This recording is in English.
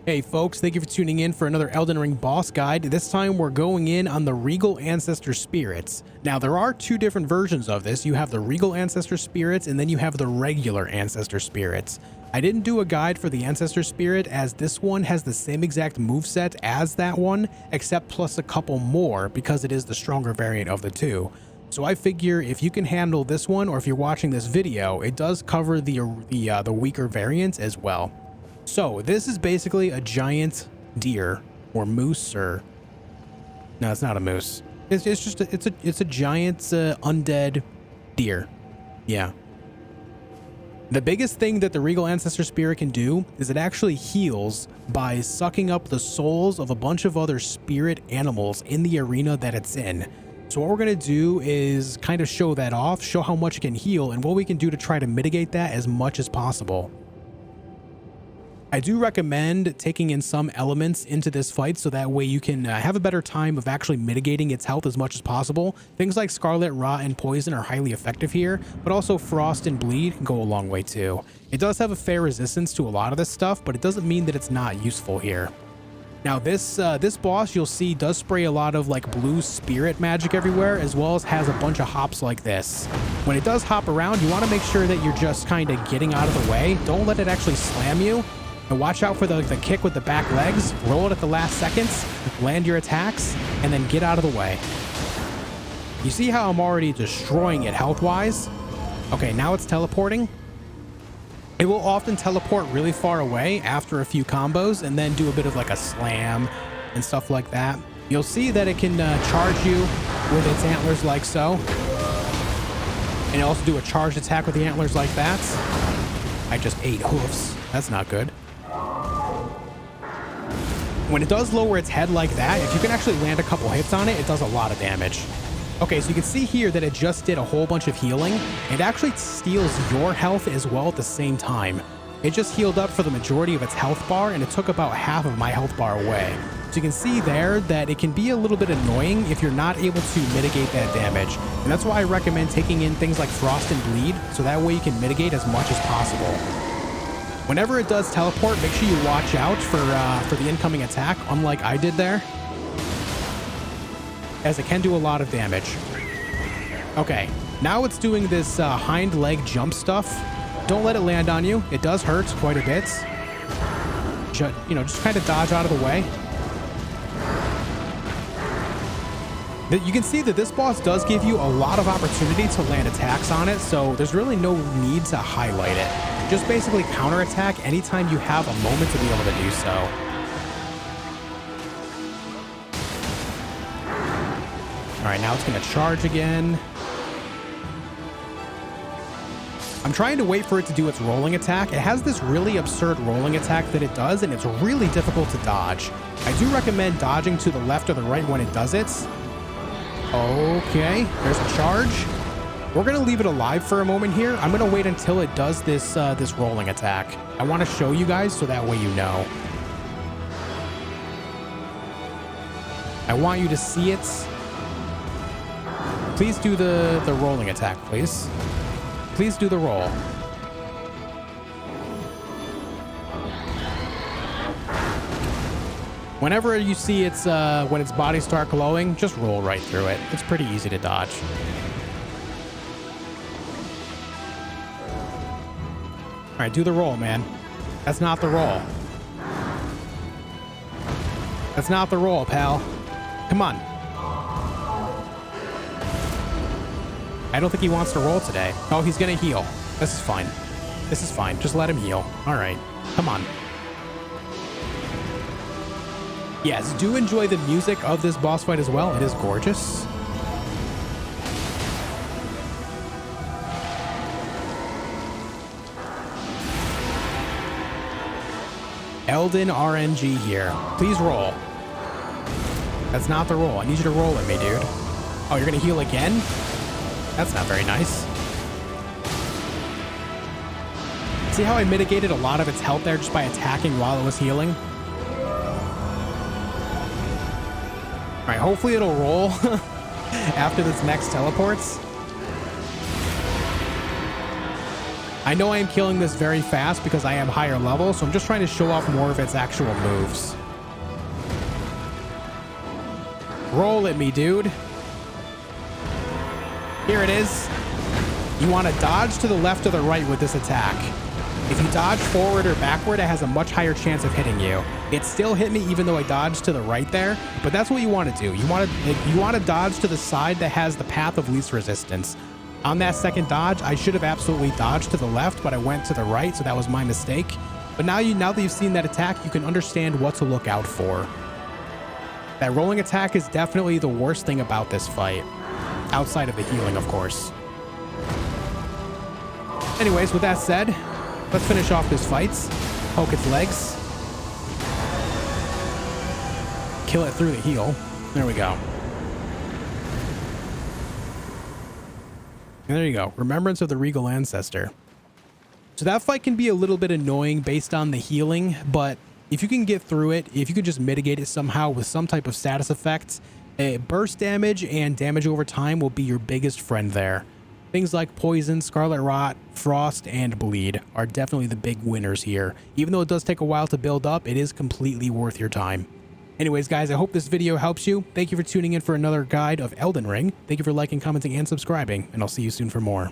Hey folks, thank you for tuning in for another Elden Ring boss guide. This time we're going in on the Regal Ancestor Spirits. Now there are two different versions of this. You have the Regal Ancestor Spirits and then you have the regular Ancestor Spirits. I didn't do a guide for the Ancestor Spirit as this one has the same exact moveset as that one, except plus a couple more because it is the stronger variant of the two. So I figure if you can handle this one, or if you're watching this video, it does cover the weaker variant as well. So this is basically a giant deer or moose, or no, it's not a moose. It's just it's a giant undead deer. Yeah. The biggest thing that the Regal Ancestor Spirit can do is it actually heals by sucking up the souls of a bunch of other spirit animals in the arena that it's in. So what we're going to do is kind of show that off, show how much it can heal, and what we can do to try to mitigate that as much as possible. I do recommend taking in some elements into this fight so that way you can have a better time of actually mitigating its health as much as possible. Things like Scarlet, Rot, and Poison are highly effective here, but also Frost and Bleed can go a long way too. It does have a fair resistance to a lot of this stuff, but it doesn't mean that it's not useful here. Now this boss you'll see does spray a lot of like blue spirit magic everywhere, as well as has a bunch of hops like this. When it does hop around, you want to make sure that you're just kind of getting out of the way. Don't let it actually slam you. And watch out for the kick with the back legs. Roll it at the last seconds, land your attacks, and then get out of the way. You see how I'm already destroying it health-wise? Okay, now it's teleporting. It will often teleport really far away after a few combos and then do a bit of like a slam and stuff like that. You'll see that it can charge you with its antlers like so. And also do a charged attack with the antlers like that. I just ate hoofs. That's not good. When it does lower its head like that, if you can actually land a couple hits on it, it does a lot of damage. Okay, so you can see here that it just did a whole bunch of healing. It actually steals your health as well at the same time. It just healed up for the majority of its health bar, and it took about half of my health bar away. So you can see there that it can be a little bit annoying if you're not able to mitigate that damage. And that's why I recommend taking in things like Frost and Bleed, so that way you can mitigate as much as possible. Whenever it does teleport, make sure you watch out for the incoming attack, unlike I did there, as it can do a lot of damage. Okay, now it's doing this hind leg jump stuff. Don't let it land on you. It does hurt quite a bit. Just kind of dodge out of the way. You can see that this boss does give you a lot of opportunity to land attacks on it, so there's really no need to highlight it. Just basically counterattack anytime you have a moment to be able to do so. All right, now it's going to charge again. I'm trying to wait for it to do its rolling attack. It has this really absurd rolling attack that it does, and it's really difficult to dodge. I do recommend dodging to the left or the right when it does it. Okay, there's a charge. We're going to leave it alive for a moment here. I'm going to wait until it does this rolling attack. I want to show you guys so that way you know. I want you to see it. Please do the rolling attack, please. Please do the roll. Whenever you see its when its body start glowing, just roll right through it. It's pretty easy to dodge. All right, do the roll, man. That's not the roll. That's not the roll, pal. Come on. I don't think he wants to roll today. Oh, he's gonna heal. This is fine. This is fine. Just let him heal. All right. Come on. Yes, do enjoy the music of this boss fight as well. It is gorgeous. Elden RNG here. Please roll. That's not the roll. I need you to roll at me, dude. Oh, you're gonna heal again? That's not very nice. See how I mitigated a lot of its health there just by attacking while it was healing? All right, hopefully it'll roll after this next teleports. I know I am killing this very fast because I am higher level, so I'm just trying to show off more of its actual moves. Roll at me, dude. Here it is. You want to dodge to the left or the right with this attack. If you dodge forward or backward, it has a much higher chance of hitting you. It still hit me even though I dodged to the right there, but that's what you want to do. You want to dodge to the side that has the path of least resistance. On that second dodge, I should have absolutely dodged to the left, but I went to the right, so that was my mistake. But now that you've seen that attack, you can understand what to look out for. That rolling attack is definitely the worst thing about this fight. Outside of the healing, of course. Anyways, with that said, let's finish off this fight. Poke its legs. Kill it through the heel. There we go. And there you go. Remembrance of the Regal Ancestor. So that fight can be a little bit annoying based on the healing, but if you can get through it, if you could just mitigate it somehow with some type of status effects, burst damage and damage over time will be your biggest friend there. Things like poison, scarlet rot, frost, and bleed are definitely the big winners here. Even though it does take a while to build up, it is completely worth your time. Anyways, guys, I hope this video helps you. Thank you for tuning in for another guide of Elden Ring. Thank you for liking, commenting, and subscribing, and I'll see you soon for more.